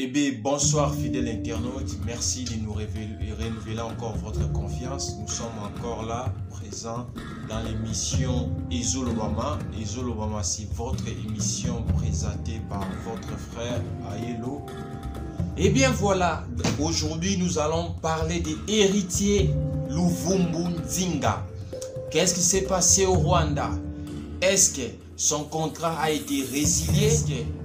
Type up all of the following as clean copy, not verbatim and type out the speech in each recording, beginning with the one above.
Eh bien, bonsoir fidèles internautes, merci de nous renouveler encore votre confiance. Nous sommes encore là, présents dans l'émission Ezolobama. Ezolobama, c'est votre émission présentée par votre frère Ayelo. Eh bien voilà, aujourd'hui nous allons parler de l'héritier Luvumbu Nzinga. Qu'est-ce qui s'est passé au Rwanda? Est-ce que son contrat a été résilié?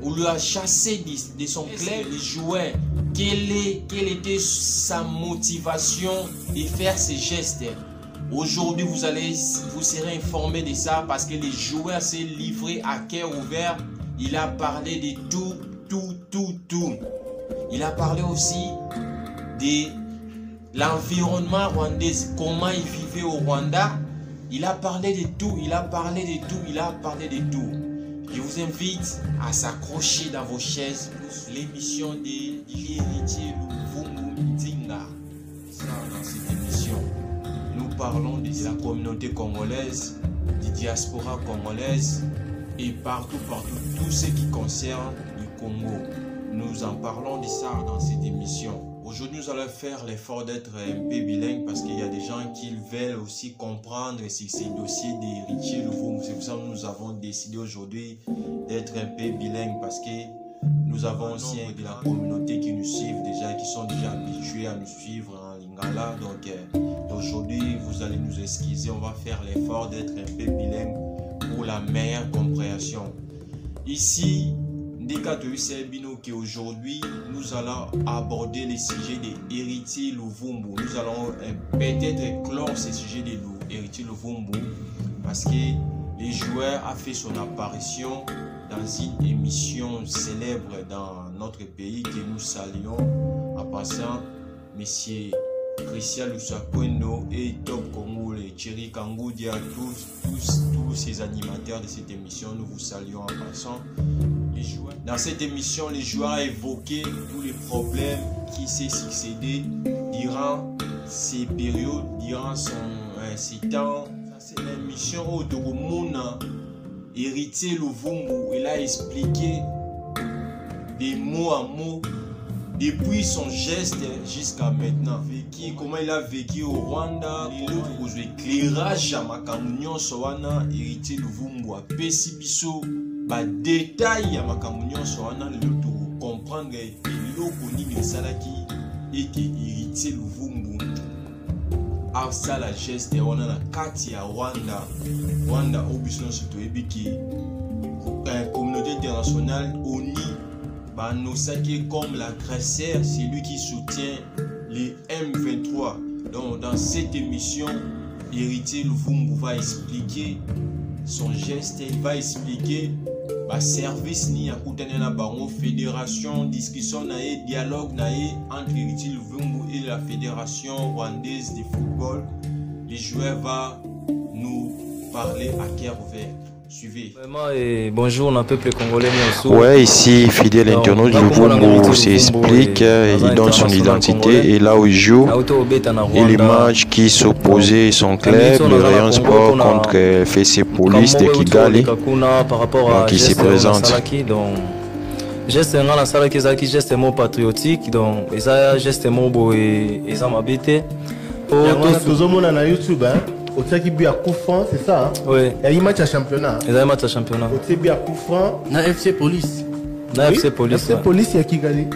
On lui a chassé de son club les joueurs? Quelle était sa motivation de faire ces gestes? Aujourd'hui, vous serez informé de ça parce que les joueurs s'est livré à cœur ouvert. Il a parlé de tout. Il a parlé aussi de l'environnement rwandais, comment il vivait au Rwanda. Il a parlé de tout, Je vous invite à s'accrocher dans vos chaises pour l'émission de l'héritier Luvumbu Nzinga. Dans cette émission, nous parlons de la communauté congolaise, de diaspora congolaise et partout, tout ce qui concerne le Congo. Nous en parlons de ça dans cette émission. Aujourd'hui, nous allons faire l'effort d'être un peu bilingue parce qu'il y a des gens qui veulent aussi comprendre si ces dossiers d'héritier Luvumbu. C'est pour ça que nous avons décidé aujourd'hui d'être un peu bilingue parce que nous avons aussi de la communauté qui nous suivent déjà, qui sont déjà habitués à nous suivre en lingala. Donc aujourd'hui, vous allez nous excuser. On va faire l'effort d'être un peu bilingue pour la meilleure compréhension. Ici, aujourd'hui, nous allons aborder le sujet de l'héritier Luvumbu. Nous allons peut-être clore ce sujet de l'héritier Luvumbu parce que le joueur a fait son apparition dans une émission célèbre dans notre pays que nous saluons en passant Monsieur Christian Lusakwendo et Top Congo, Thierry Kangoudia, tous ces animateurs de cette émission, nous vous saluons en passant. Dans cette émission, les joueurs ont évoqué tous les problèmes qui s'est succédé durant ces périodes, durant ces temps. C'est l'émission où Dogomona, héritier Luvumbu, il a expliqué des mots à mots depuis son geste jusqu'à maintenant. Comment il a vécu au Rwanda, pour éclairage à Makamunyon Sowana, héritier Luvumbu, à Pesibiso. Détail à Makamunyon Sowana, le comprendre que l'Oko Salaki était héritier Luvumbu. À ça, la geste, on a la carte à Rwanda, Obison Sotoebiki, la communauté internationale, ONI. Banosaki comme l'agresseur, c'est lui qui soutient les M23. Donc dans cette émission, héritier Luvumbu va expliquer son geste, il va expliquer le service ni à la fédération, discussion dialogue entre héritier Luvumbu et la fédération rwandaise de football. Les joueurs vont nous parler à cœur ouvert. Suivez. Bonjour, on peuple congolais. Ouais, ici, fidèle internaute, Luvumbu s'explique, il donne son identité et là où il joue, et les matchs qui s'opposaient son club, le Rayon Sport contre FC Police de Kigali, donc il se présente. Geste nga na sala kezaki geste mo patriotique, donc eza geste mo boye eza mabete pour tozomona na YouTube hein. Au Tsaki Bia Koufran, c'est ça? Hein? Oui. Il y a un match à championnat. Il y a un match à championnat. Au Tsaki Bia Koufran, na FC Police. Na FC Police. FC Police, il y a qui gagne?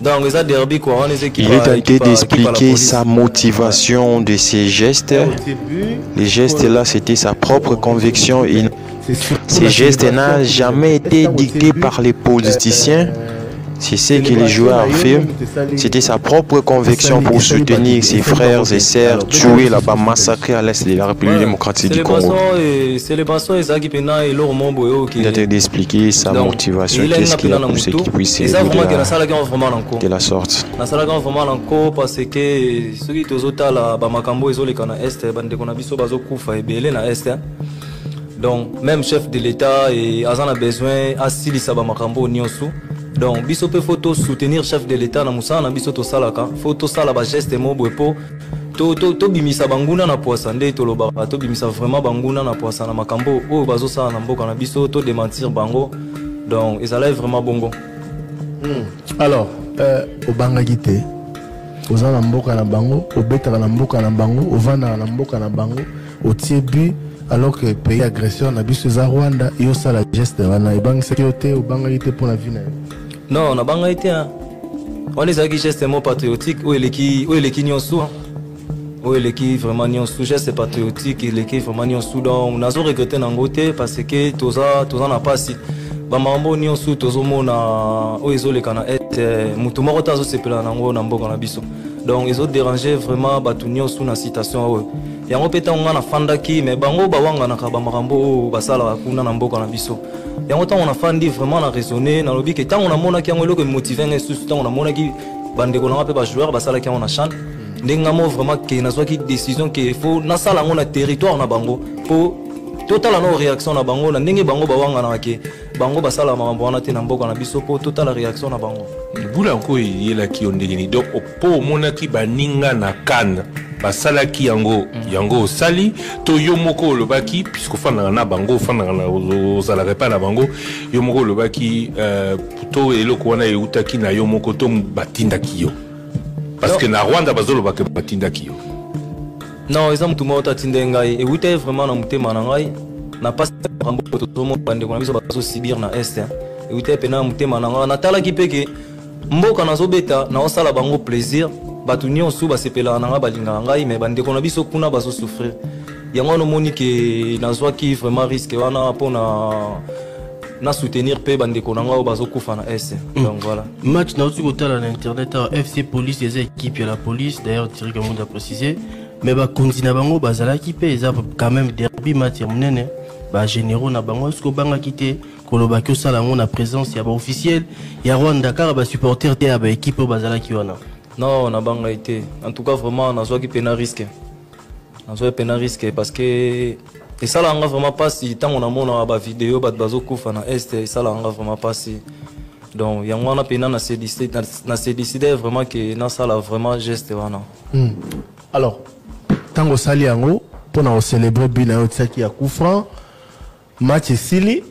Donc, il a derby quoi. Il est tenté d'expliquer sa motivation de ces gestes. Les gestes là, c'était sa propre conviction. Ces gestes n'ont jamais été dictés par les politiciens. C'est ce que les joueurs affirment. C'était sa propre conviction pour soutenir ses frères et sœurs tués là-bas, massacrés à l'est de la République démocratique du Congo. Il a d'expliquer sa motivation, qu'est-ce qu'il a poussé qu'il puisse aider de la sorte. Parce que ceux qui donc, même chef de l'État a besoin de Saba Makambo Nyonsu. Donc, biso pe photo soutenir chef de l'État na musana biso to salaka, photo sala ba geste mo boepo. To bimisa banguna na poasa nde to lobaka, to bimisa vraiment banguna na poasa na makambo o bazo sala na mboka na biso to démentir bango. Donc, ils allaient vraiment bongo. Alors, au Bangagite, aux Anamboka na bango, au Beta na Mboka na bango, au Vana na Mboka na bango, au Tiebu, alors que le pays agresseur n'a plus à Rwanda, il y a ça la geste, wana ibang sécurité au Bangagite pour la vie. Non, na Bangagite, on les a qui geste mot patriotique, où est qui nyonsu, où est qui vraiment nyonsu, geste patriotique, il est qui vraiment nyonsu, donc on a regretté n'angote parce que tous n'a pas si. Bamambo nyonsu tozomona o ezoleka na mutu moko tazo sepela nango na mboka na biso. Donc ils ont dérangé vraiment batu nyonsu na citation oyo. Yango peta nga na fandaki mais bango bawanga na kabamarambo basala kuna na mboka na biso. Yango tant on a fandi vraiment na raisonner na lobi que tant on a mona ki yango eloko motiver nga sous tant on a mona ki bande ko na pe ba joueur basala ki on a chan. Ndenga mo vraiment que na zwa ki décision que faut na sala ngo na territoire na bango pour total no réaction na bango na ndenge bango bawanga na ke bango basala makambo wana te na mboka na biso po total réaction na bango bula ko yela ki ondegeni donc po monaki baninga na kan basala ki yango sali to yo moko lobaki puisque fana na bango fana na ozala repa na bango yo moko lobaki to eloko wana eutaki na yo moko to batindaki yo parce que na Rwanda bazolo baka batindaki yo. Non, ils ont tout le monde et vous êtes vraiment dans le manangai. N'a pas tout le monde bande qu'on a besoin de subir na est. Et vous êtes pena muté mananga. Natala qui peke. Mboka na zobeta na osala bango plaisir. Batuni on sou ba sepela nanga balinga ngai mais bande qu'on a besoin kuna baso souffrir. Yango no moni que na zwa qui vraiment risque wana pona na soutenir pe bande qu'on nga baso kufa na est. Donc voilà. Match na aussi botal na internet FC Police les équipes de la police d'ailleurs Thierry Kamon a précisé. Mais bah continue bango bazala qui paye ça quand même derby match munene bah généraux na bango est-ce que banga quitté koloba que ça la na présence ya ba officiel ya Rwanda Dakar ba supporter te ba équipe bazala qui wana non na banga été en tout cas vraiment na zo qui pena risque parce que et ça là on vraiment pas si tant on a mona ba vidéo ba bazo kufa na est et ça là on vraiment pas si donc yango on a pena na se décider vraiment que na ça là vraiment geste wana alors tango sali yango pour célébrer bien qui a coup franc match sili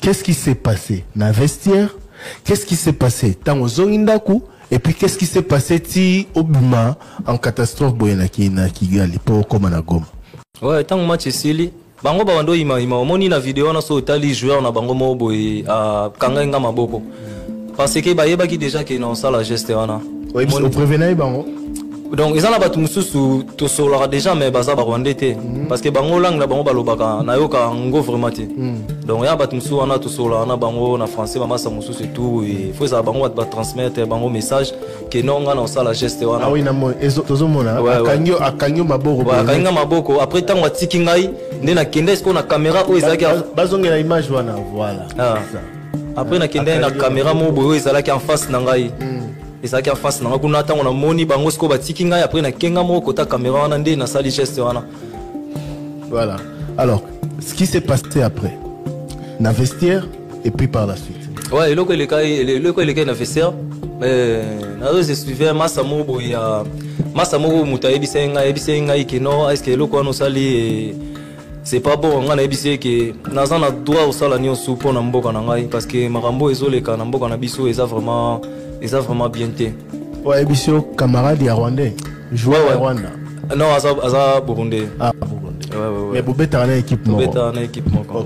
qu'est-ce qui s'est passé na vestiaire qu'est-ce qui s'est passé tango zongindaku et puis qu'est-ce qui s'est passé ti obima en catastrophe boyenaki na Kigali pour comme na Goma ouais tango match sili bango bando ima omoni na vidéo na so tali joueur na bango mo boy a kanga maboko parce que ba yeba ki déjà que non ça la geste wana oui on prévenait bango. Donc ils ont la batu mususu to solara déjà mais baza ba Rwandais te parce que bango langue na bango balobaka na yoka ngo vraiment te donc ya batu mususu wana to solara na bango na français ba masa mususu et tout et faut ça bango ba transmettre bango message que non nga na sala geste wana ah oui na mo tozo mona akangyo maboko akanga maboko après tant wa tiki ngai nde na kende est-ce qu'on a caméra ou ezaki bazonga la image wana voilà après na kende na caméra mo boyo ezalaki en face na ngai et ça qui en face na kuna ta on a moni bango sko batiki ngai après na kenga moko ta caméra wana ndé na sali geste wana voilà alors ce qui s'est passé après na vestiaire et puis par la suite ouais le cas na vestiaire na je suivais massa mobo ya massa mobo mutayebi senga ikino est-ce que le quoi no sali c'est pas bon on a ebisé que naza na droit au sala nyonso pona mboka na ngai parce que makambo ezoleka na mboka na biso eza vraiment bien té. Ouais, ebisio camarade ya Rwandais. Joueur à Rwanda. Non, aza Burundais. Ah, Burundais. Ouais. Mais Bobeta en équipe moko. Bobeta en équipe moko.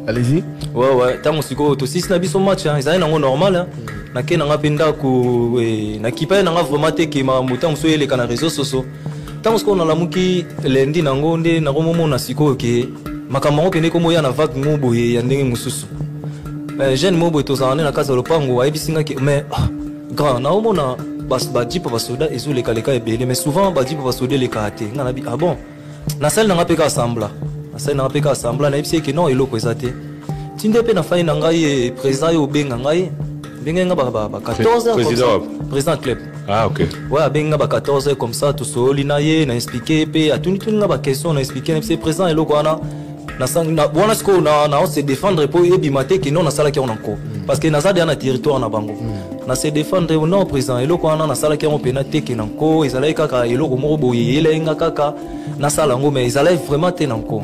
Allez-y. Ouais. Tant musiko to six na biso match hein, ça nango normal hein. Na ke nanga penda ku na kipa nanga vraiment te ke ma muta muso yele kana réseaux sociaux. Tant musiko na lamuki lendi nango nde na komo na siko ke makambo pene komo ya na vague ngobo ya ndenge mususu. Jeune mobo tozana na kaza lopango ayebisinga ke mais grand na omona badi pa basoda ezule kaleka ebele mais souvent badi pa basoda le kate ngana bi ah bon na salle na peka assembla na ebisi ke non eloko ezate tinde pe na fai na ngai président yo benga ngai benga ba 14h président club ah OK ouais benga ba 14h comme ça tout soli na ye na expliquer pe atuni nga ba question na expliquer na président eloko wana na wana sko na on se défendre pour ebimate que non na sala ki on encore parce que nazadi na territoire na bango na se défendre non président eloko wana na sala ki on pena te ke nanko ezalai kaka eloko moko boye elenga kaka na sala ngo mais ezalai vraiment te nanko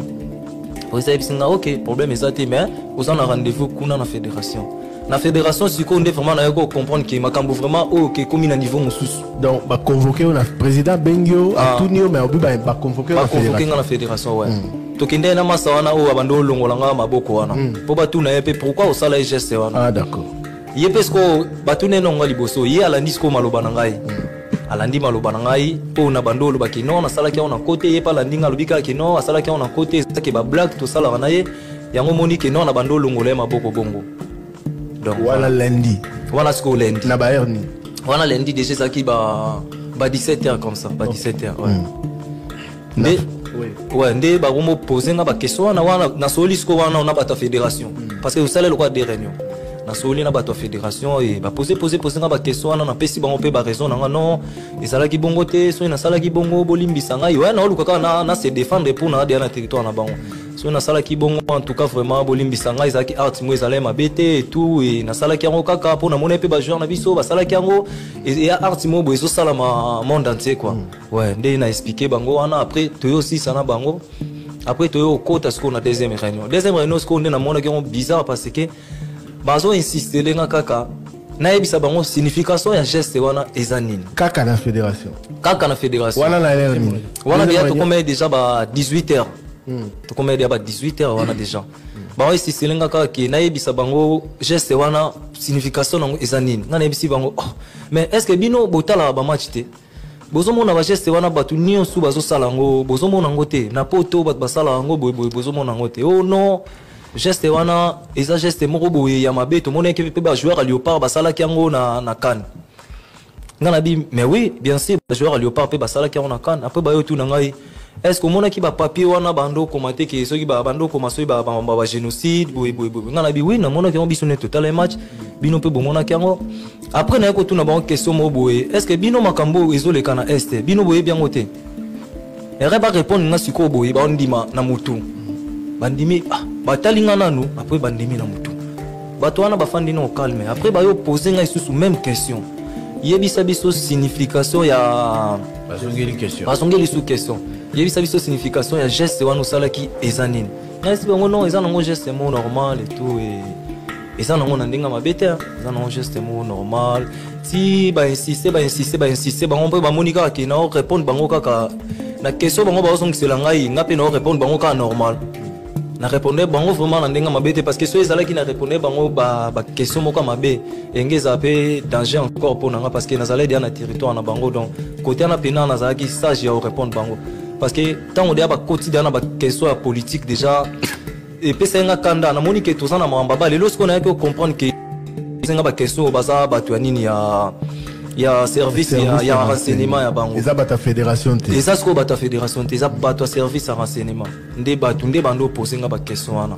vous savez singa OK problème ezate mais vous en rendez-vous kuna na fédération la fédération siko nde vraiment na yako comprendre que makambo vraiment OK comme na niveau mususu donc ba convoquer on a président Bengio a tunio mais obi ba convoquer la fédération ouais tokende na masa wana o abando longolanga maboko wana po batu na yepe pourquoi au sala geste wana ah d'accord yepe sko batu ne nonga liboso ye ala ndisko maloba na ngai alandi maloba na ngai po na bandolo bakino na sala kia on a côté ye pa landinga lobika kino asala kia on a côté ça ke ba blague to sala na ye yango moni ke non na bandolo ngolé maboko bongo donc voilà lundi voilà ce qu'on lundi na ba herni voilà lundi déjà ça qui ba 17h comme ça ba 17h ouais mais ouais ndé ba romo poser nga ba question na wana na solisco wana on a ba ta fédération parce que vous savez le quoi des réunions na soli na ba ta fédération et ba poser nga ba question na pesi bango pe ba raison na non et sala ki bongo te so na sala ki bongo bolimbisa ngai ouais na luka na se défendre pour na na territoire na bango so na sala ki bongo en tout cas vraiment bolimbisa ngai zaki art mo ezale mabete et tout et na sala ki yango kaka pour na mona pe ba joueur na biso ba sala ki yango et art mo bo eso sala ma monde entier quoi ouais ndé na expliquer bango wana après toyo aussi sana bango après toyo kota ce qu'on a deuxième réunion ce qu'on est na mona ki bizarre parce que bazo insister lenga kaka na yebisa bango signification ya geste wana ezanini kaka na fédération wana na herni wana dia to comme déjà ba 18h to comme dia ba 18h wana déjà ba insister lenga kaka ki na yebisa bango geste wana signification nango ezanini na yebisi bango mais est-ce que bino botala ba match te bozo mona ba geste wana batu nyonso bazo sala ngo bozo mona ngo te na poto bat basala ngo bozo mona ngo te oh non geste wana eza geste moko boye ya mabe to mona ke pe ba joueur à Léopard basala kiango na CAN ngana bi mais oui bien sûr ba joueur à Léopard pe basala kiango na CAN après ba yo tout na ngai est-ce que mona ki ba papier wana bando commenter ke soki ba bando commencer ba génocide boye ngana bi oui na mona ki on bisone total match bino pe bo mona kiango après na ko tout na ba question mo boye est-ce que bino makambo ezole kana est bino boye bien ngote et ba répondre na siko boye ba ondima na mutu bandimi batalinga nanu après bandimi na mutu bato wana bafandi na calme après ba yo poser nga sous même question yebisa biso signification ya basongeli sous question yebisa biso signification ya geste wana sala ki ezanini na si bango non ezana ngo geste mo normal et tout et ezana ngo ndinga mabete ezana ngo geste mo normal si ba insister bango pe ba monika ki na répondre bango kaka na question bango ba osongisela ngai ngape na répondre bango ka normal na répondre bango vraiment na ndenga mabete parce que so ezala ki na répondre bango ba question moko mabe engeza pe danger encore pour nanga parce que nazala dia na territoire na bango donc côté na pena nazala ki sage ya répondre bango parce que tant on dia ba quotidien na ba question ya politique déjà et pe senga kanda na moni ke tozana mamba ba lelo ce qu'on a que comprendre que senga ba question baza ba tu nini ya service ya renseignement ya bango eza bata fédération te eza sko bata fédération te eza bato service ya renseignement nde batu nde bando poser nga ba question wana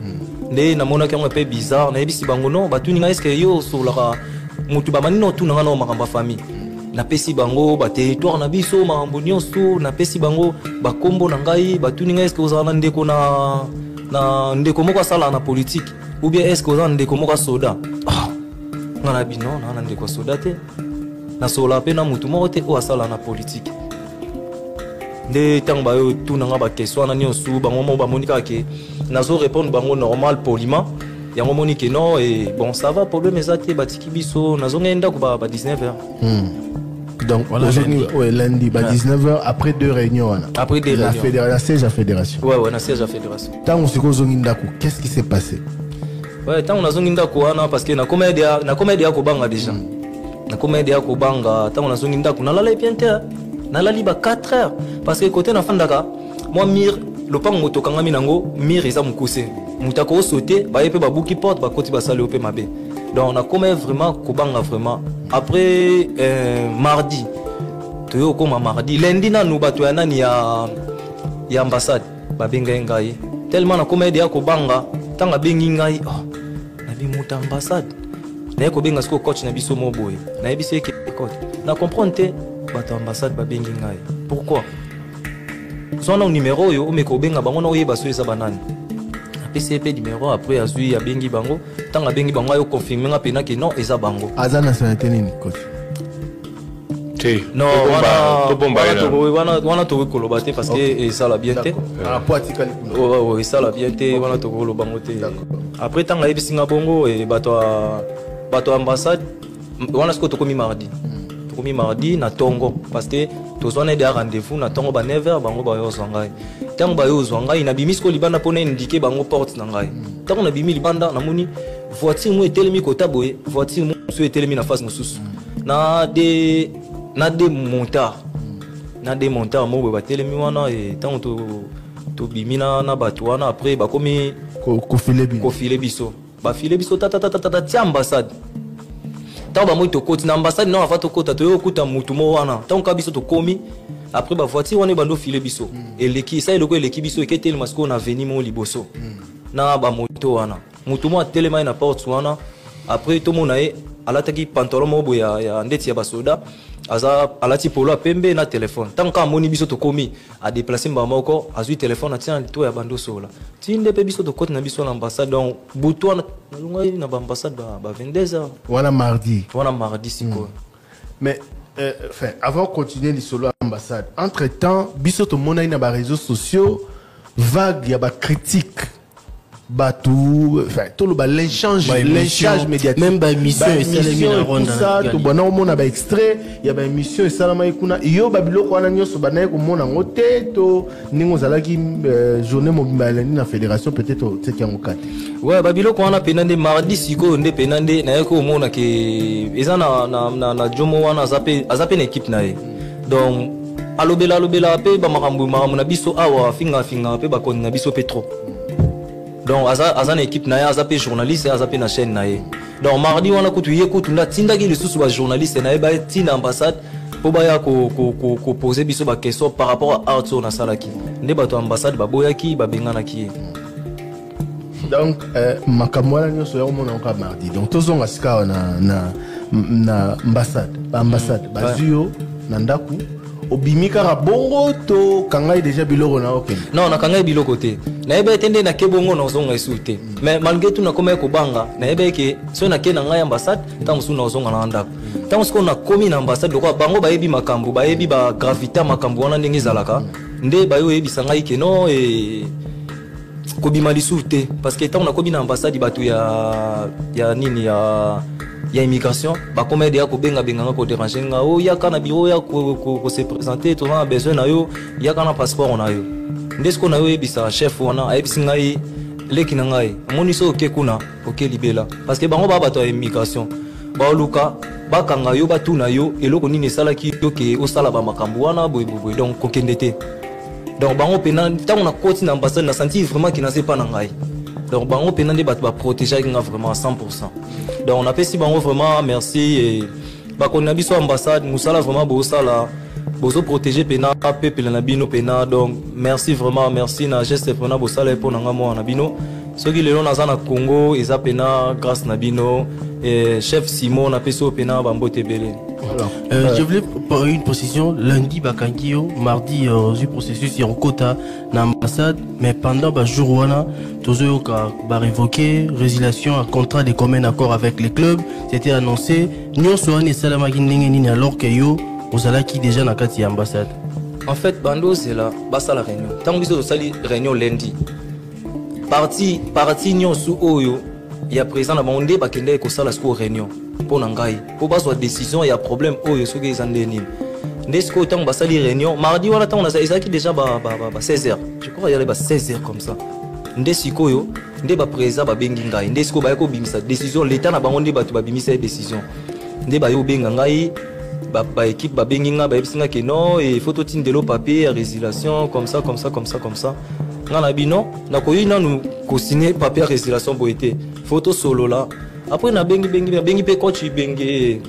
nde na mona kango pe bizarre na yebisi bango non batu ninga est-ce que yo sur la mutu ba manino tu nanga na makamba famille na pesi bango ba territoire na biso makambo nyonso na pesi bango ba kombo na ngai batu ninga est-ce que ozana ndeko na ndeko moko sala na politique ou bien est-ce que ozana ndeko moko soda ngana bino na ndeko soda te na sola pe na mutu moko te o asala na politique nde tang ba yo tout nanga ba question na nyonso bango mo ba monika ke nazo répondre bango normal poliment yango monike non et bon ça va problème ezate batiki biso nazo ngenda ko ba 19h donc voilà lundi ba 19h après deux réunions après deux réunions la siège à fédération ouais na siège à fédération tant siko zongi ndako qu'est-ce qui s'est passé ouais tant on a zongi ndako wana parce que na comédia ko banga déjà na comédia ko banga tant on a zongi ndako na lala bien te na lali ba 4 heures parce que côté na fandaka moi mir le pango moto kangami nango mir eza mukuse mutako sauter ba yepe ba buki porte ba koti ba sale opé mabe donc on a comme vraiment ko banga vraiment après mardi toyo ko mardi lundi na nous bato ya nani ya ambassade ba benga ngai tellement na comédia ko banga tanga bengi ngai na bi muta ambassade na ko benga sko coach na biso mo boy na yebisi ke coach na comprendre te bato ambassade ba bengi ngai pourquoi son numéro yo me ko benga bango na oyeba so eza banani PCP numéro après azui ya bengi bango tanga bengi bango yo confirmer nga pena ke non eza bango aza nationalité nini coach non wana to koloba te parce que ça la bien te ça la bien te wana to koloba ngote après tanga yebisinga bongo et bato bato ambassade wana siko tokomi mardi tokomi mardi na tongo parce que tozwana de rendez-vous na tongo ba 9h bango ba yo zwangai tango ba yo zwangai na bimi siko libanda pona indiquer bango porte na ngai tango na bimi libanda na moni voiture mo etelemi kota boye voiture mo so etelemi na face mosusu na des montards mo boye batelemi wana et tango to bimina na bato wana après bakomi kofile biso bafile biso tata tia ambassade tant ba moi to koti na ambassade non avant to kota to yo kuta mutu mo wana tant ka biso to komi après ba voiture wana bando file biso eleki ça eloko eleki biso eketeli masko na veni mo liboso na ba moto wana mutu mo atelema na porte wana après to mona e alataki pantalon mo boya ya ndeti ya basoda aza alati polo pembe na téléphone tant ka moni biso to komi a déplacer mbamoko azui téléphone atia to ya bando sola tinde pe biso to kote na biso na ambassade donc buto na ngai na ambassade ba 22h wana mardi siko mais enfin avant de continuer l'isolo ambassade entre temps biso to mona na ba réseaux sociaux vague ya ba critique batou enfin tout le l'échange médiatique même ba émission et ça tout bon on a ba extrait il y a ba émission et salama ikuna yo babilo ko na nyoso banaye ko mona ngote to ningo zalaki journée mobile na fédération peut-être c'est qui en quatre ouais babilo ko na penande mardi siko nde penande na ko mona ke eza na jomo wana azape na équipe na ye donc alobela pe ba makambu na biso awa finga pe ba kon na biso petro donc aza na équipe na ye aza pe journaliste aza pe na chaîne na ye donc mardi wana kutu ye kutu nda tindaki lisusu ba journaliste na ye ba tinda ambassade po baya ko poser biso ba question par rapport à art na salaki nde bato ambassade baboyaki babenganaki ye donc makambo wana nyonso ya komona ka mardi donc tozonga sika na ambassade bazuyo na ndaku obimika ka bongo to kangai déjà biloko na okende non na kangai biloko te na ebe tende na kebongo na zonga esute mais malgré tout na koma ko banga na ebe ke so na ke na ngai ambassade tango su na zonga na ndako tango sko na komi na ambassade ko bango bayebi makambo bayebi ba gravité makambo wana ndenge zalaka nde bayo yebisa ngai ke no ko bimali sute parce que tango na komi na ambassade bato ya nini ya immigration ba comme dia ko benga ko déranger nga o ya kana bureau ya ko se présenter to na besoin na yo ya kana passeport na yo ndesko na yo ebisa chef wana ayebisi ngai leki na ngai moni so ke kuna oke libela parce que bango ba bato ya immigration ba luka ba kanga yo ba tuna yo eloko nini sala ki yo ke o sala ba makambu wana boy donc ko kendete donc bango pena tango na koti na ambassade na senti vraiment ki na se pas na ngai donc bango pena nde bato ba protéger nga vraiment à 100%. Donc on appelle si bango vraiment merci et ba konna biso ambassade musala vraiment bosala bozo protéger pena peuple na bino pena donc merci vraiment merci na geste vraiment bosala pour nanga mo na bino soki lelo naza na Congo eza pena grâce na bino et chef Simon na peso pena bambote belé. Je voulais pour une précision lundi bakangio mardi du processus en quota na ambassade mais pendant ba jour wana tozo ka ba révoquer résiliation à contrat de commun accord avec les clubs c'était annoncé nyonso wana salama kindenge nini alors que yo ozala ki déjà na kati ya ambassade en fait bando c'est là basa la réunion tant biso sali réunion lundi parti nyonso oyo ya président na bonde bakende ko sala sco réunion pour ngai pour bazwa décision ya problème oyo soki ezande nini ndesko tant basali réunion mardi wala tant on a ezaki déjà ba 16h je crois il y avait 16h comme ça ndesiko yo nde ba président ba bengi ngai ndesiko ba ko bimisa décision l'état na bango nde batu ba bimisa décision nde ba yo benga ngai ba équipe ba bengi nga ba ebisinga ke non et photo tindelo papier résiliation comme ça ngana bino na koyina nous ko signer papier résiliation boité photo solo là après na bengi pe coach bengi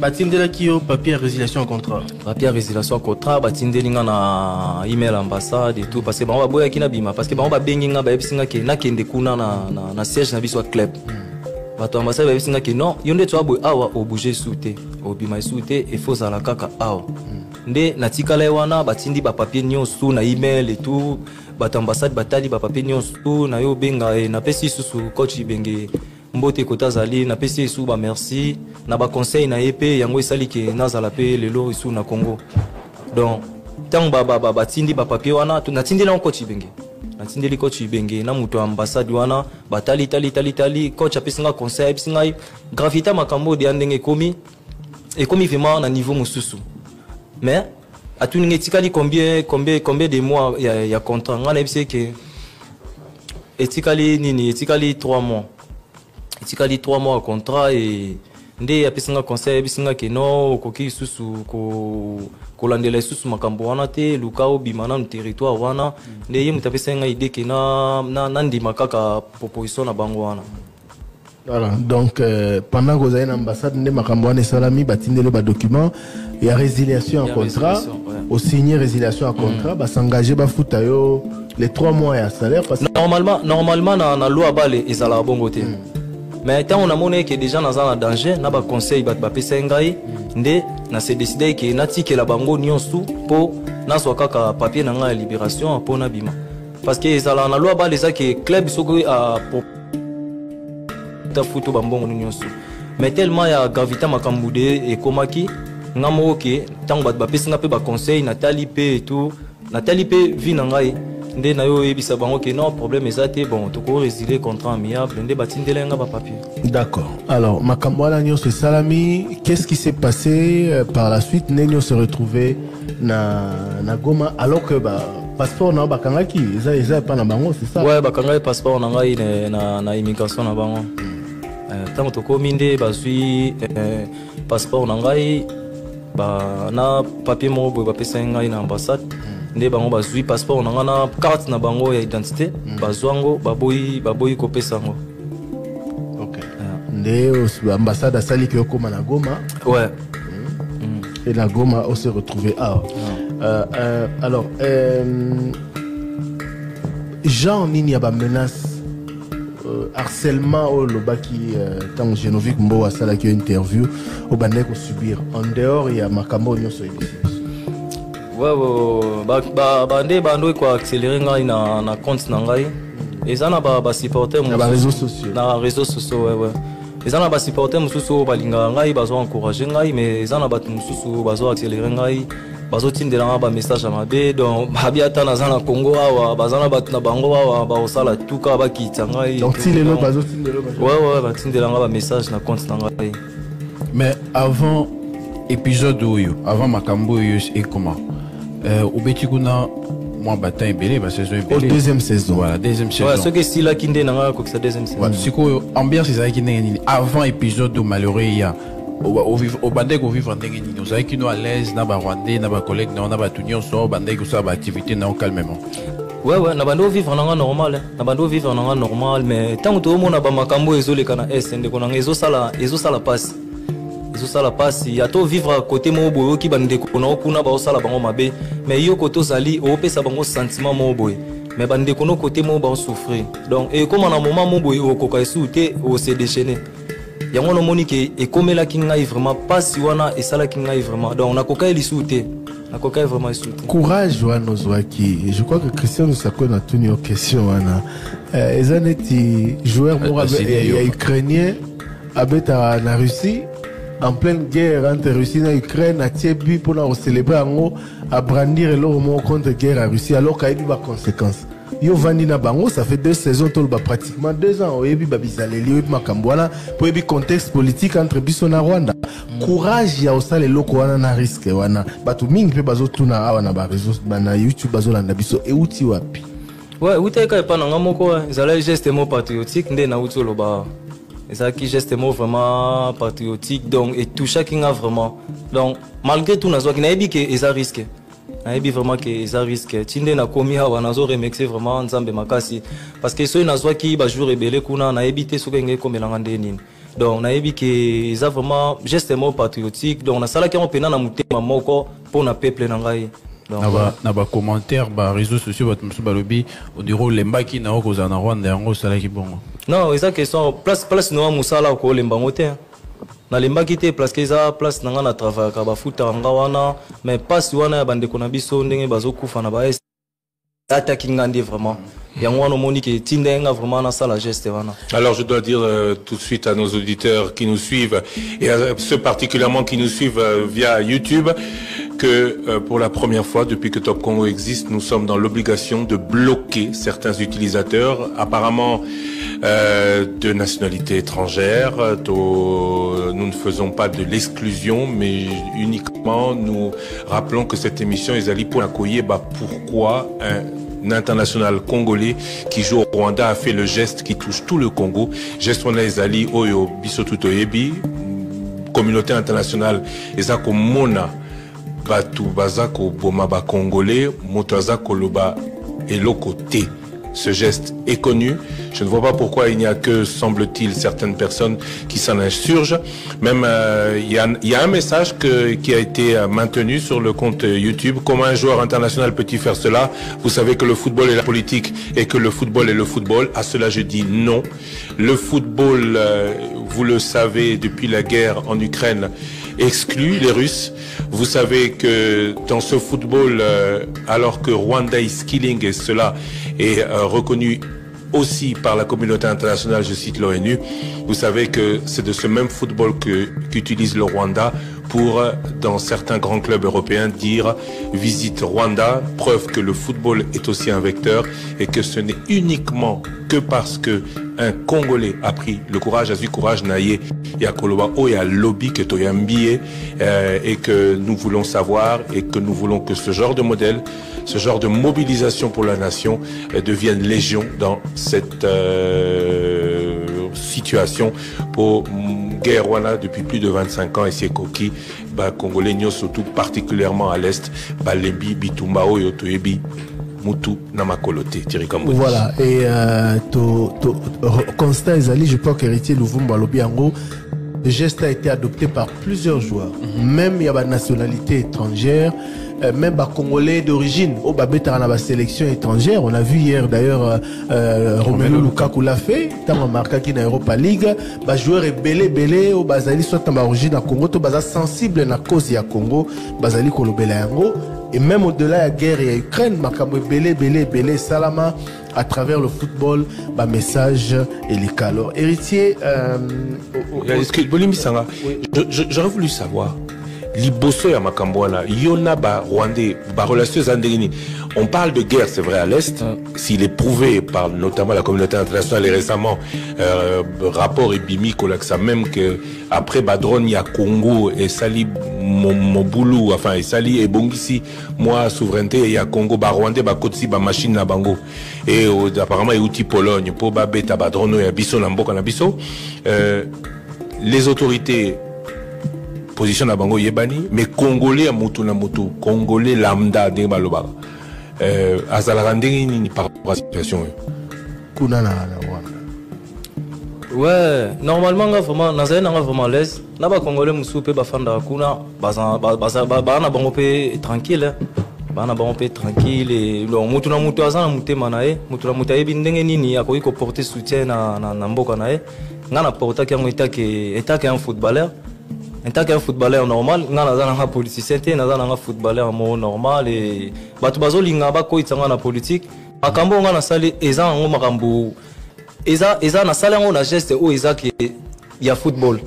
batindela ki papier résiliation contrat batindeli nga na email ambassade et tout parce que ba boya kina bima parce que ba bengi nga ba ebisinga ke na kende kuna na siège na biso club bato ambassade ba ebisinga ke non yonde to aboy awa obouger souté obima souté et faut ala kaka awa nde natikala wana batindi ba papier nyonso na email et tout bato ambassade batali ba papier nyonso na yo benga na pesi susu coach bengi mbote kota zali na pesi sou ba merci na ba conseil na epé yango esali ke nazala pe lelo isu na Congo donc tant ba tindi ba papier wana tu na tindi na coach bengi na natindeli coach ibenge na muto ambassade wana batali coach apesinga conseil apesinga gravité makambo de ndenge komi vraiment na niveau mususu mais atuninga etikali combien de mois ya contrat ngana ebise ke etikali 3 mois etikali 3 mois de contrat et nde apesinga conseil apesinga ke no okoki susu kolandela susu makambo wana te luka obima na territoire wana nde ye mutapesinga idée ke na ndima kaka proposition na bango wana. Voilà, donc pendant que vous avez une ambassade, vous avez salami, ba document, il y a résiliation en contrat, au signer résiliation en contrat, bah s'engager, bah foutre les 3 mois à salaire. Parce que normalement na loi balé ils allaient à bon côté. Mais tant on a monnaie que déjà dans un danger, na ba conseil ba pesa ngai, ndé na se décider que nati que la bango nyonsu pour na so kaka papier na nga libération pour na bima. Parce que ils allaient na loi balé ça que club soko a photo bambongo nyonso mais tellement ya gravité makambude et komaki ngamo ke tango ba pesinga pe ba conseil Nathalie pe et tout Nathalie pe vi na ngai nde na yo ebisa bango ke non problème ezate bon to ko résilier contrat amiable nde batindela nga ba papier. D'accord. Alors makambo ala nyonso salami, qu'est-ce qui s'est passé par la suite? Nenyo se retrouver na Goma alors que bah passeport na bakangaki eza pas na bango, c'est ça? Ouais, bakangaki passeport na ngai na immigration na bango. Tant que kominde bazui passeport na ngai ba na papier mo bo ba pesa ngai na ambassade nde bango bazui passeport na na carte na bango ya identité bazwango baboyi ko pesa ngo. OK. Nde ambassade asali ki okoma na Goma. Ouais. Et la Goma on se retrouver alors Jean nini ya ba menace harcèlement au lobaki tant Genovic Mbo a sala qui interview au bandé ko subir en dehors il y a makambo nyonso bandé bando ko accélérer ngai na compte na ngai ezana ba supporter na réseaux sociaux ouais ezana ba supporter mususu balinga ngai bazo encourager ngai mais ezana ba mususu bazo accélérer ngai bazo tindela ba message à mabe donc babiata na zana Congo awa bazana batna bango awa ba osala tuka ba kitanga donc tilelo bazo tindelo ouais ba tindela ba message na compte na ngai. Mais avant épisode oyo avant makambo oyo et comment obeti kuna moi bataille belé ba saison belé deuxième saison voilà deuxième saison ouais ce que si la kinde na nga ko sa deuxième saison siko ambiance ezaki ndenge avant épisode de malheureux ya au bandé ko vivre ndenge nini ozaki kino à l'aise na ba rwandais na ba collègues na ba tunyo so bandé ko sa ba activité na calmement ouais na bando vivre na normal na bando vivre na normal mais tant to mona ba makambo ezoleka na SND ko na ezo sala passe ya to vivre à côté mo boyo ki bande ko na kuna ba osala bango mabe mais yo koto zali o pesa bango sentiment mo boyo mais bande ko no côté mo ba souffrir donc et comme na moment mo boyo ko ka souté o se déchaîner yango no moni ke e komela ki ngai vraiment passe wana e sala ki ngai vraiment donc na koka eli souté na koka vraiment souté courage wana ozwaki je crois que Christian Sako na tuni aux questions wana ezaneti joueur mo ukrainien abeta na Russie en pleine guerre entre Russie et Ukraine, a Tiebu pour célébrer à brandir l'homme contre guerre à Russie, alors qu'il y a eu des conséquences. Yo vandi na bango, ça fait 2 saisons, pratiquement 2 ans. Oyebi babizaleli, oyebi makambwana, pour yebi contexte politique entre biso na Rwanda. Courage ya osale loko wana na risque wana. Batu mingi pe bazo tuna awa na ba réseaux na YouTube bazo landa biso e uti wapi. Ouais, uti ka pa na ngamoko, zala geste mo patriotique nde na uti loba. Et ça qui geste vraiment patriotique donc et tout chacun a vraiment donc malgré tout nazo qui naebi que eza risque naebi vraiment que eza risque tinde na komi hawa nazo remixer vraiment nzambe makasi parce que so nazo qui ba jour rebelle kuna naebi te so kenge komelanga ndenini donc naebi que eza vraiment geste patriotique donc na sala ki on pena na mutema moko pour na peuple na ngai na ba commentaire ba réseaux sociaux ba tumusu ba lobby au diro lembaki na oko za na Rwanda yango sala ki bongo. Non, eza question place no musala ko lembango te. Na lembaki te place que eza place nanga na travail ka ba futa nga wana mais passe wana ya bande kona biso ndenge bazo kufa na ba est attacking ngandi vraiment. Yango wana moni ke tindenga vraiment na sala geste wana. Alors je dois dire tout de suite à nos auditeurs qui nous suivent et à ceux particulièrement qui nous suivent via YouTube que pour la première fois depuis que Top Congo existe, nous sommes dans l'obligation de bloquer certains utilisateurs apparemment de nationalité étrangère. Nous ne faisons pas de l'exclusion, mais uniquement nous rappelons que cette émission est allée pour accueillir pourquoi un international congolais qui joue au Rwanda a fait le geste qui touche tout le Congo. Geste wana ezali oyo biso tutoyebi communauté internationale ezako mona batu bazako boma ba congolais moto azako loba eloko te. Ce geste est connu. Je ne vois pas pourquoi il n'y a que, semble-t-il, certaines personnes qui s'en insurgent. Même, il y a un message qui a été maintenu sur le compte YouTube. Comment un joueur international peut-il faire cela? Vous savez que le football est la politique et que le football est le football. À cela, je dis non. Le football, vous le savez, depuis la guerre en Ukraine, exclut les Russes. Vous savez que dans ce football, alors que Rwanda is killing, et cela est reconnu aussi par la communauté internationale, je cite l'ONU, vous savez que c'est de ce même football qu'utilise le Rwanda pour, dans certains grands clubs européens, dire visite Rwanda, preuve que le football est aussi un vecteur et que ce n'est uniquement que parce que un Congolais a pris le courage, a eu courage naïe, il y a Koloba, il y a lobby que Toyambié, et que nous voulons savoir et que nous voulons que ce genre de modèle, ce genre de mobilisation pour la nation devienne légion dans cette situation pour guerre Rwanda depuis plus de 25 ans et c'est Koki, Congolais, surtout particulièrement à l'Est, Lembi, Bitumba, Oyotoyebi. Moutou Namakolote, Thierry Kambo. Voilà, et Constant Ezali, je crois qu'héritier Louvumba Lobiango, le geste a été adopté par plusieurs joueurs. Même il y a une nationalité étrangère, même les Congolais d'origine, au Babeta dans la sélection étrangère. On a vu hier d'ailleurs Romelu Lukaku l'a fait, tant marqué qui dans Europa League. Les joueurs est belé au Bazali soit en origine à Congo, tout baza sensible na cause ya Congo, Bazali kolobela yango. Et même au-delà de la guerre et Ukraine, makambo belé salama à travers le football, bah message et les calors. Héritier, j'aurais voulu savoir. Liboso ya makambo wana yona ba Rwandais ba relations andérini. On parle de guerre, c'est vrai, à l'Est. S'il est prouvé par notamment la communauté internationale et récemment rapport Ebimi Kolaksa même que après Badron il y a Congo et Sali Moboulou, enfin et Sali et Bongisi moi souveraineté il y a Congo ba Rwandais ba Kotsi ba machine na bango et apparemment il y a Pologne pour ba beta Badron et biso na mboka na biso. Les autorités position na bango yebani mais congolais à mutu na mutu congolais lambda de baloba azala ndenge ni par rapport à la situation kuna na ouais normalement nga vraiment nazali na vraiment l'aise na ba congolais musupe ba fanda kuna bana bango pe tranquille bana bango pe tranquille et lo mutu na mutu azana mutema na ye mutu na mutu yebi ndenge nini akoki ko porter soutien na mboka na ye nga na porta ki ngita ke un footballeur. En tant qu'un footballeur normal, on a un politicien, on a un footballeur normal et batu bazo linga ba ko itanga na politique. Makambo on a sali eza ngo makambo eza na sali on a geste o eza ki ya football.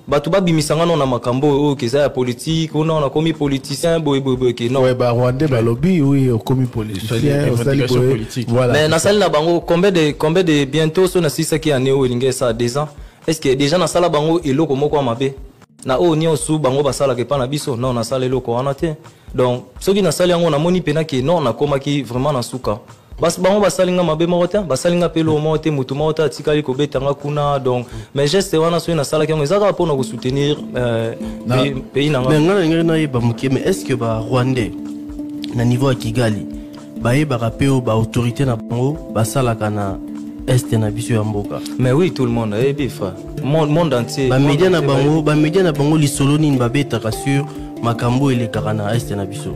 Batu ba bimisanga na makambo o ki za ya politique, on a komi politicien boy ki non. Ouais ba Rwandais ba lobby oui komi politicien, on sali politique. Voilà. Mais na sali na bango combien de bientôt so na sisa ki ane o linga ça 2 ans. Est-ce que déjà na sala bango eloko moko mabe? Na o nyosu bango basala ke pa na biso non na sala eloko wana te donc soki na sala yango na moni pena ke non na koma ki vraiment na suka bas bango basalinga mabe moko te basalinga pelo moko te mutu moko te atikali kobetanga kuna donc mais geste wana soki na sala yango ezaka mpona ko soutenir pays nanga mais ngana na yeba muke mais est-ce que ba Rwandais na niveau ya Kigali ba yeba rapeo ba autorité na bango basala kana est na biso ya mboka. Mais oui, tout le monde est bifa. Monde entier. Ba média na bango li solo ni babeta sur makambo ele karana est na biso.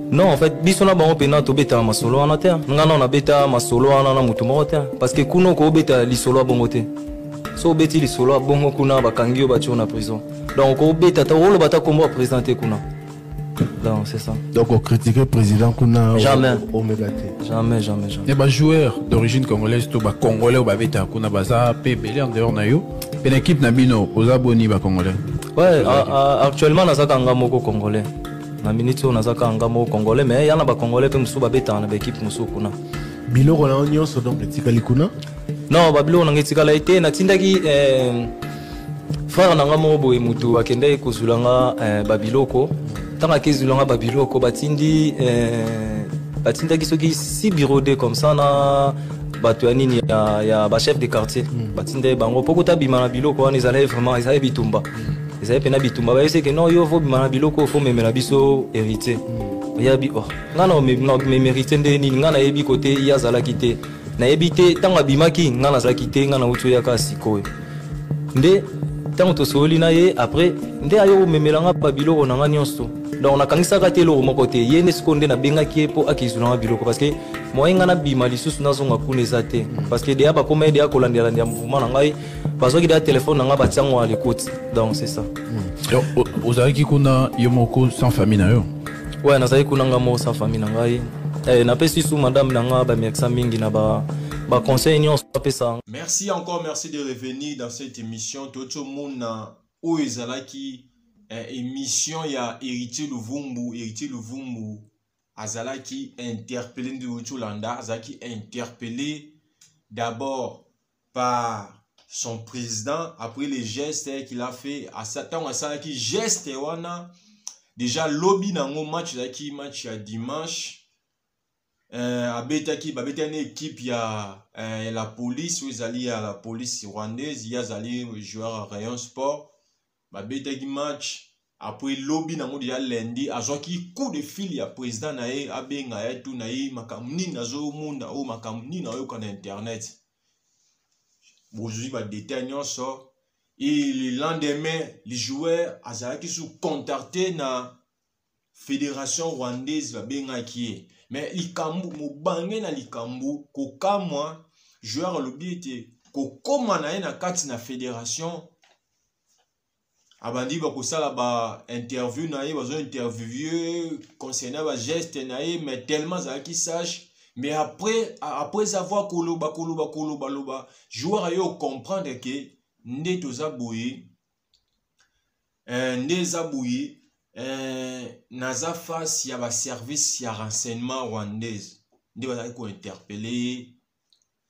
Non, en fait, biso na bango pena to beta ma solo na terre. Ngana na beta ma solo na mutu mo terre parce que kuno ko beta li solo bongo te. So beti li solo bongo kuna ba kangio ba na prison. Donc ko beta ta rolo bata kombo présenter kuna. Donc c'est ça. Donc on critique le président kuna jamais Omega T. Jamais. Et bah joueur d'origine congolaise to ba congolais ou ba beta kuna baza pe belé en dehors na yo. Une équipe na bino oza boni ba congolais. Ouais, actuellement na zaka nga moko congolais. na minute oyo nazaka ngamo congolais mais yana ba congolais pe musu babetana na équipe musu kuna biloko na nyonso donc etikali kuna non babiloko nanga etikala ete natindaki frère nanga moko boye mutu akendaki kozulanga babiloko ntango akezulanga babiloko batindaki soki 6 bureau de comme ça na bato ya nini ya bachef de quartier batindaki bango mpo kuta bima na biloko wana ezalaki vraiment ezali bitumba ezali mpena bitumba bayebiseke non yo fo bima na biloko fo memela biso héritier oyabi nga na memérité nde nini nga nayebi kote ye azalaki te nayebi te ntango abimaki nga nazalaki te nga nauti oyaka sikoyo nde ntango tosoli na ye après nde ayo komemelanga babiloko na nga nyonso donc nakangisaka te eloko moko te ye nde sikoyo nde nabengaki ye mpo akizulanga biloko parce que moye nga nabima lisusu nazonga kuna eza te parce que deya bakoma ye deya kolandelanda mouvement na ngai bazwaki deya telefone na nga batiango à l'écoute donc c'est ça ozalaki kuna yo moko sans famille na yo ouais nazalaki kuna nga moko sans famille na ngai napesi su madame na nga bamerkisa mingi na conseil nyonso apesa. Merci encore, merci de revenir dans cette émission. Tout le monde où ezalaki émission ya Héritier Luvumbu azalaki interpellé de Uchulanda, azalaki interpellé d'abord par son président après les gestes qu'il a fait à Satan azalaki geste wana déjà lobby nango match ya dimanche abetaki une équipe ya la police où ils allaient à la police rwandaise ils allaient jouer à Rayon Sport babetaki match après lobby nango déjà lundi azwaki coup de fil ya président na ye abenga ya tout na ye makamni nazo munda o makamni na yo kana internet bozui ba détail nyonso et le lendemain les joueurs azalaki sous contacté na fédération rwandaise babengaki mais likambu mobange na likambu kokamwa joueur lobby ete kokoma na ye na kati na fédération abandi bakosala ba interview na ye bazo interviewer concernant ba geste na ye mais tellement azalaki sage mais après avoir koloba joueur ayo comprendre que nde toza boye nde za boye naza face ya ba service ya renseignement rwandaise nde bazali ko interpeller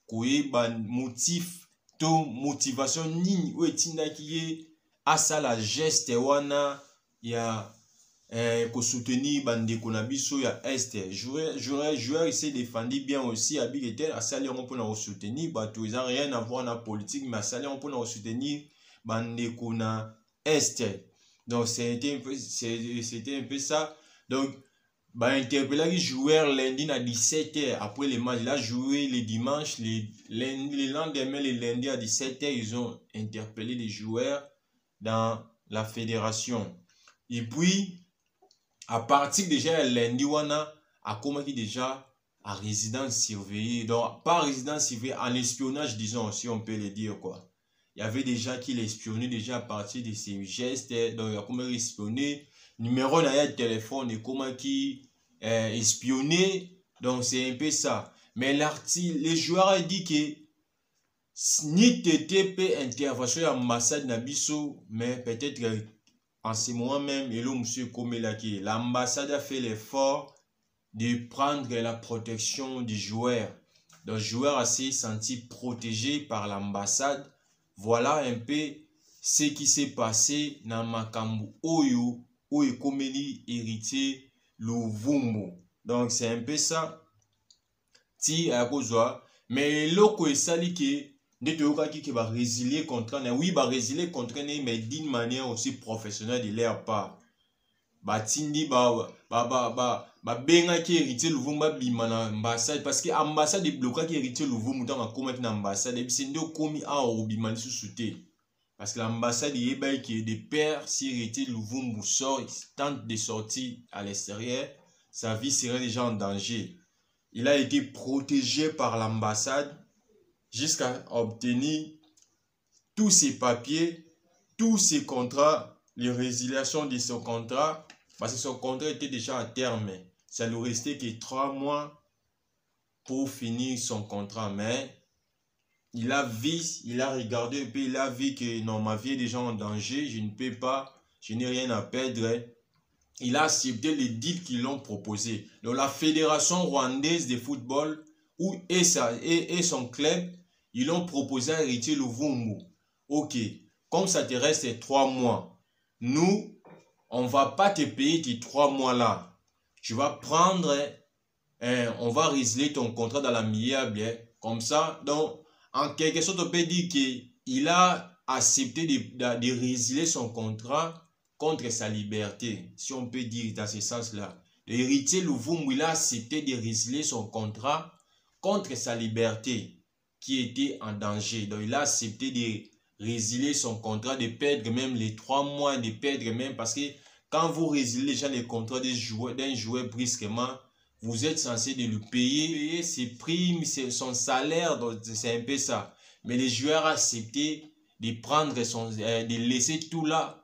koyeba motif to motivation nini o etindaki ye asala geste wana ya ko soutenir bandeko na biso ya este joueur il s'est défendu bien aussi abiketel asali on peut na soutenir bato ils ont rien à voir na politique mais asali on peut na soutenir bandeko na este. Donc c'était un peu ça. Donc bah interpellé les joueurs lundi à 17h après le match. Il a joué le dimanche, le lendemain, le lundi à 17h, ils ont interpellé les joueurs dans la fédération. Et puis à partir déjà lundi wana a commencé déjà à résidence surveillée. Donc pas résidence surveillée, en espionnage disons si on peut le dire quoi. Il y avait des gens qui l'espionnaient déjà à partir de ces gestes. Donc, il y a comment espionner. Numéro de téléphone et comment qui espionner. Donc, c'est un peu ça. Mais l'article, les joueurs ont dit que ni TTP intervention à l'ambassade Nabiso, mais peut-être en ce moment même, et là, monsieur Komelaki, l'ambassade a fait l'effort de prendre la protection du joueur. Donc, le joueur s'est senti protégé par l'ambassade. Voilà un peu ce qui s'est passé dans Makambu Oyo, Oyo Komeli héritier Luvumbu. Donc c'est un peu ça. Ti a kozwa. Mais loko esali ke netoyoka ki va résilier contre ne oui va résilier contre ne mais d'une manière aussi professionnelle de leur part. Batindi benga ki héritier Luvumbu bima na ambassade parce que ambassade de bloquer ki héritier Luvumbu dans comment na ambassade et puis c'est ndo komi a obima sous-souté parce que l'ambassade y est qui est de père si héritier Luvumbu sort tente de sortir à l'extérieur sa vie serait déjà en danger. Il a été protégé par l'ambassade jusqu'à obtenir tous ses papiers, tous ses contrats, les résiliations de son contrat parce que son contrat était déjà à terme. Ça lui restait que 3 mois pour finir son contrat. Mais il a vu, il a regardé un peu, il a vu que non, ma vie est déjà en danger, je ne peux pas, je n'ai rien à perdre. il a accepté les deals qu'ils l'ont proposé. Donc la Fédération rwandaise de football et son club, ils l'ont proposé à Héritier Luvumbu. Ok, comme ça te reste 3 mois, nous, on ne va pas te payer tes 3 mois là. Tu vas prendre, on va résilier ton contrat dans l'amiable, comme ça. Donc, en quelque sorte, on peut dire qu'il a accepté de résilier son contrat contre sa liberté, si on peut dire dans ce sens-là. L'héritier Luvumbu, il a accepté de résilier son contrat contre sa liberté qui était en danger. Donc, il a accepté de résilier son contrat, de perdre même les 3 mois, de perdre même parce que quand vous résiliez déjà les contrats d'un joueur brusquement, vous êtes censé de lui payer ses primes, son salaire, c'est un peu ça. Mais les joueurs ont accepté de prendre de laisser tout là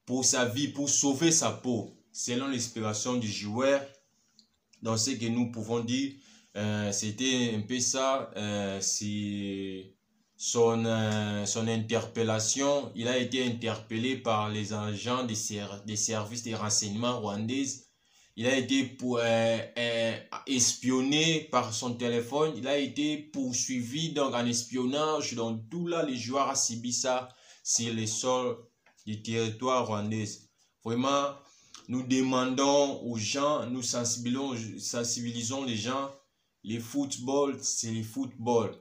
pour sa vie, pour sauver sa peau, selon l'inspiration du joueur. Donc ce que nous pouvons dire, c'était un peu ça, c'est son interpellation. Il a été interpellé par les agents des services de renseignement rwandais. Il a été espionné par son téléphone. Il a été poursuivi donc en espionnage. Donc tout là, les joueurs ont subi ça sur les sols du territoire rwandais. Vraiment, nous demandons aux gens, nous sensibilisons les gens. Le football, c'est le football.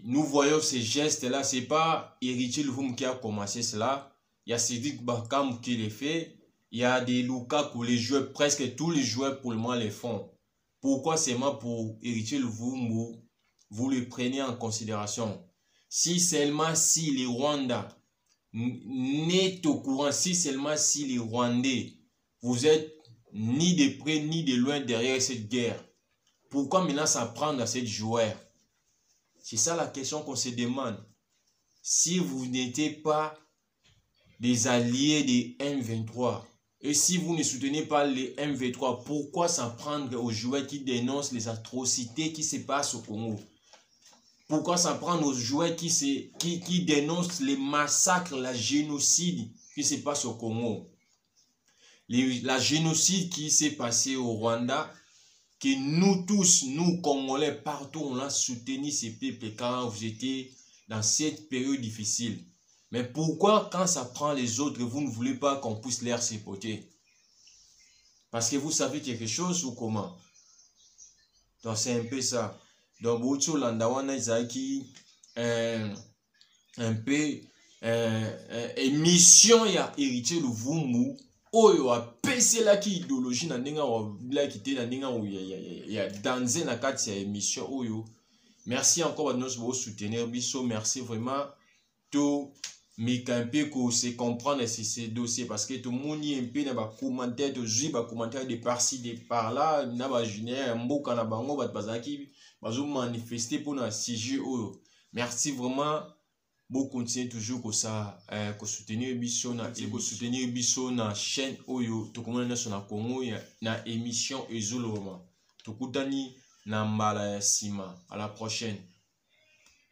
Nous voyons ces gestes-là. Ce n'est pas Héritier Luvumbu qui a commencé cela. Il y a Cédric Bakam qui les fait. Il y a des Lukaku, les joueurs, presque tous les joueurs pour le moment les font. Pourquoi seulement pour Héritier Luvumbu, vous le prenez en considération? Si seulement si les Rwandais n'est au courant, si seulement si les Rwandais, vous êtes ni de près ni de loin derrière cette guerre, pourquoi maintenant ça prend à cette joueur? C'est ça la question qu'on se demande. Si vous n'étiez pas des alliés des M23, et si vous ne soutenez pas les M23, pourquoi s'en prendre aux joueurs qui dénoncent les atrocités qui se passent au Congo? Pourquoi s'en prendre aux joueurs qui dénoncent les massacres, la génocide qui se passe au Congo? La génocide qui s'est passé au Rwanda, que nous tous, nous Congolais, partout, on a soutenu ces peuples quand vous étiez dans cette période difficile. Mais pourquoi quand ça prend les autres, vous ne voulez pas qu'on puisse les supporter? Parce que vous savez quelque chose ou comment? Donc c'est un peu ça. Donc Boutso Landawana Izaki un peu émission ya Héritier Luvumbu oyo apesi la ki idéologie na ndenge wa black te na ndenge ya danser na kati ya émission oyo. Merci encore à nous pour soutenir biso, merci vraiment tout Mikampe ko se comprendre ces dossiers parce que tout le monde y un peu na ba commentaire de jui ba commentaire de par-ci de par-là na ba junior mboka na bango ba bazaki bazo manifester pour na sujet oyo. Merci vraiment. Vous continuez toujours comme ça, soutenir biso na chaîne oyo to komona na Congo na émission ezoloma. Tukutani na mbala ya sima. À la prochaine.